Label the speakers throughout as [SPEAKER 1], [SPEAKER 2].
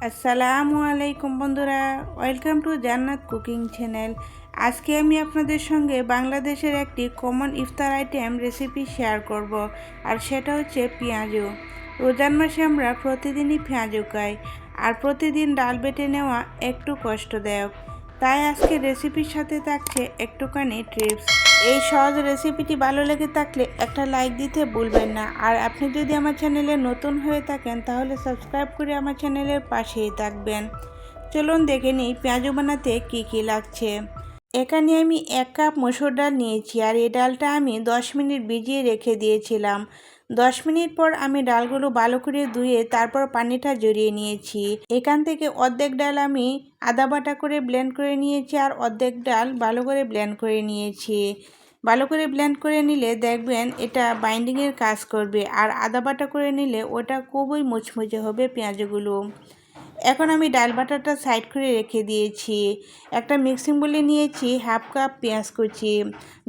[SPEAKER 1] আসসালামু আলাইকুম বন্ধুরা, ওয়েলকাম টু জান্নাত কুকিং চ্যানেল। আজকে আমি আপনাদের সঙ্গে বাংলাদেশের একটি কমন ইফতার আইটেম রেসিপি শেয়ার করব, আর সেটা হচ্ছে পেঁয়াজু। রোজার মাসে আমরা প্রতিদিনই পেঁয়াজু খাই, আর প্রতিদিন ডাল বেটে নেওয়া একটু কষ্টদায়ক। তাই আজকে রেসিপির সাথে থাকছে একটুখানি টিপস। এই সহজ রেসিপিটি ভালো লেগে থাকলে একটা লাইক দিতে ভুলবেন না। আর আপনি যদি আমার চ্যানেলে নতুন হয়ে থাকেন তাহলে সাবস্ক্রাইব করে আমার চ্যানেলের পাশেই থাকবেন। চলুন দেখে নিই পেঁয়াজু বানাতে কী কী লাগছে। এখানে আমি 1 কাপ মসুর ডাল নিয়েছি, আর এই ডালটা আমি 10 মিনিট ভিজিয়ে রেখে দিয়েছিলাম। 10 মিনিট পর আমি ডালগুলো ভালো করে ধুয়ে তারপর পানিটা ঝরিয়ে নিয়েছি। এখান থেকে অর্ধেক ডাল আমি আদা বাটা করে ব্লেন্ড করে নিয়েছি, আর অর্ধেক ডাল ভালো করে ব্লেন্ড করে নিয়েছি। ভালো করে ব্লেন্ড করে নিলে দেখবেন এটা বাইন্ডিংয়ের কাজ করবে, আর আদা বাটা করে নিলে ওটা খুবই মুচমুচে হবে পেঁয়াজগুলো। এখন আমি ডাল বাটাটা সাইড করে রেখে দিয়েছি। একটা মিক্সিং বলে নিয়েছি 1/2 কাপ পেঁয়াজ কুচি।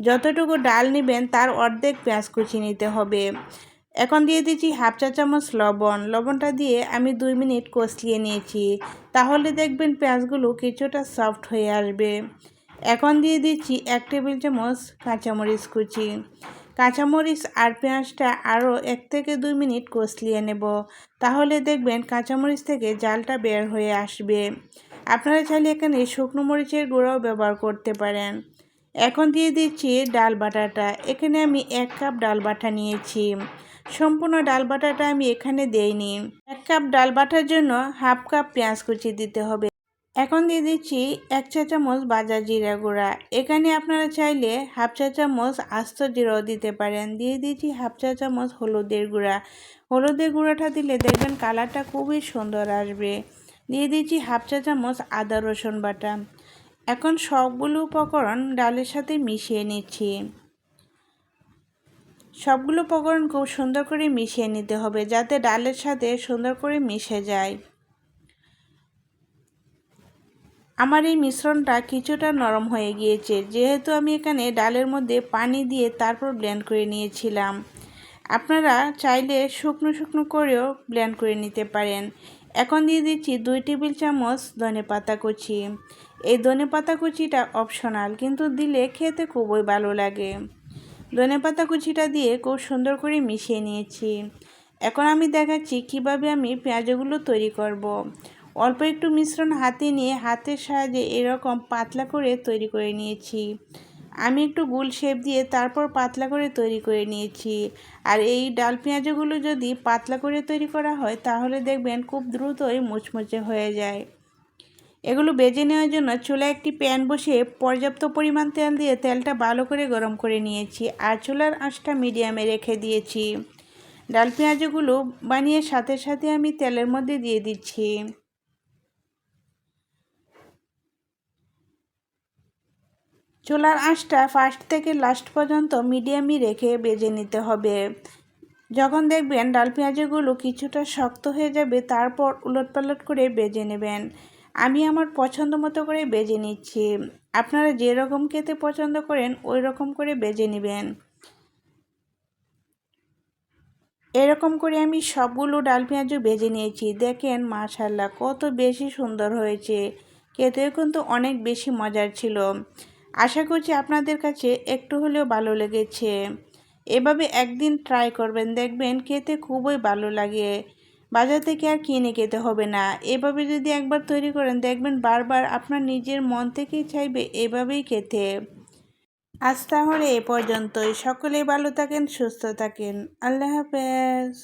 [SPEAKER 1] যতটুকু ডাল নেবেন তার অর্ধেক পেঁয়াজ কুচি নিতে হবে। এখন দিয়ে দিচ্ছি 1/2 চা চামচ লবণ। লবণটা দিয়ে আমি 2 মিনিট কষলিয়ে নিয়েছি, তাহলে দেখবেন পেঁয়াজগুলো কিছুটা সফট হয়ে আসবে। এখন দিয়ে দিচ্ছি 1 টেবিল চামচ কাঁচামরিচ কুচি। কাঁচামরিচ আর পেঁয়াজটা আরও 1 থেকে 2 মিনিট কষলিয়ে নেব, তাহলে দেখবেন কাঁচামরিচ থেকে জালটা বের হয়ে আসবে। আপনারা চাইলে এখানে শুকনো মরিচের গুঁড়াও ব্যবহার করতে পারেন। এখন দিয়ে দিচ্ছি ডাল বাটাটা। এখানে আমি 1 কাপ ডাল বাটা নিয়েছি। সম্পূর্ণ ডাল বাটাটা আমি এখানে দেইনি। 1 কাপ ডাল বাটার জন্য 1/2 কাপ পেঁয়াজ কুচি দিতে হবে। এখন দিয়ে দিচ্ছি 1 চা চামচ ভাজা জিরা গুঁড়া। এখানে আপনারা চাইলে 1/2 চা চামচ আস্ত জিরাও দিতে পারেন। দিয়ে দিচ্ছি 1/2 চা চামচ হলুদের গুঁড়া। হলুদের গুঁড়াটা দিলে দেখবেন কালারটা খুবই সুন্দর আসবে। দিয়ে দিচ্ছি 1/2 চা চামচ আদা রসুন বাটা। এখন সবগুলো উপকরণ ডালের সাথে মিশিয়ে নিচ্ছি। সবগুলো উপকরণ খুব সুন্দর করে মিশিয়ে নিতে হবে, যাতে ডালের সাথে সুন্দর করে মিশে যায়। আমার এই মিশ্রণটা কিছুটা নরম হয়ে গিয়েছে, যেহেতু আমি এখানে ডালের মধ্যে পানি দিয়ে তারপর ব্লেন্ড করে নিয়েছিলাম। আপনারা চাইলে শুকনো শুকনো করেও ব্লেন্ড করে নিতে পারেন। এখন দিয়ে দিচ্ছি 2 টেবিল চামচ ধনেপাতা কুচি। এই ধনেপাতা কুচিটা অপশনাল, কিন্তু দিলে খেতে খুবই ভালো লাগে। ধনেপাতা কুচিটা দিয়ে খুব সুন্দর করে মিশিয়ে নিয়েছি। এখন আমি দেখাচ্ছি কিভাবে আমি পেঁয়াজগুলো তৈরি করব। অল্প একটু মিশ্রণ হাতে নিয়ে হাতের সাহায্যে এরকম পাতলা করে তৈরি করে নিয়েছি। আমি একটু গোল শেপ দিয়ে তারপর পাতলা করে তৈরি করে নিয়েছি। আর এই ডাল পেঁয়াজগুলো যদি পাতলা করে তৈরি করা হয় তাহলে দেখবেন খুব দ্রুতই মুচমুচে হয়ে যায়। এগুলো ভেজে নেওয়ার জন্য চুলায় একটি প্যান বসিয়ে পর্যাপ্ত পরিমাণ তেল দিয়ে তেলটা ভালো করে গরম করে নিয়েছি, আর চুলার আঁচটা মিডিয়ামে রেখে দিয়েছি। ডাল পেঁয়াজগুলো বানিয়ে সাথে সাথে আমি তেলের মধ্যে দিয়ে দিচ্ছি। চুলার আঁচটা ফার্স্ট থেকে লাস্ট পর্যন্ত মিডিয়ামই রেখে ভেজে নিতে হবে। যখন দেখবেন ডাল পেঁয়াজগুলো কিছুটা শক্ত হয়ে যাবে তারপর উলটপালট করে ভেজে নেবেন। আমি আমার পছন্দ মতো করে ভেজে নিচ্ছি। আপনারা যেরকম খেতে পছন্দ করেন ওই রকম করে ভেজে নেবেন। এরকম করে আমি সবগুলো ডাল পেঁয়াজও ভেজে নিয়েছি। দেখেন মাশাআল্লাহ কত বেশি সুন্দর হয়েছে, খেতেও কিন্তু অনেক বেশি মজার ছিল। আশা করছি আপনাদের কাছে একটু হলেও ভালো লেগেছে। এভাবে একদিন ট্রাই করবেন, দেখবেন খেতে খুবই ভালো লাগে। বাজার থেকে আর কিনে খেতে হবে না। এভাবে যদি একবার তৈরি করেন দেখবেন বারবার আপনার নিজের মন থেকেই চাইবে এভাবেই খেতে। আজ তাহলে এ পর্যন্তই। সকলেই ভালো থাকেন, সুস্থ থাকেন। আল্লাহ হাফেজ।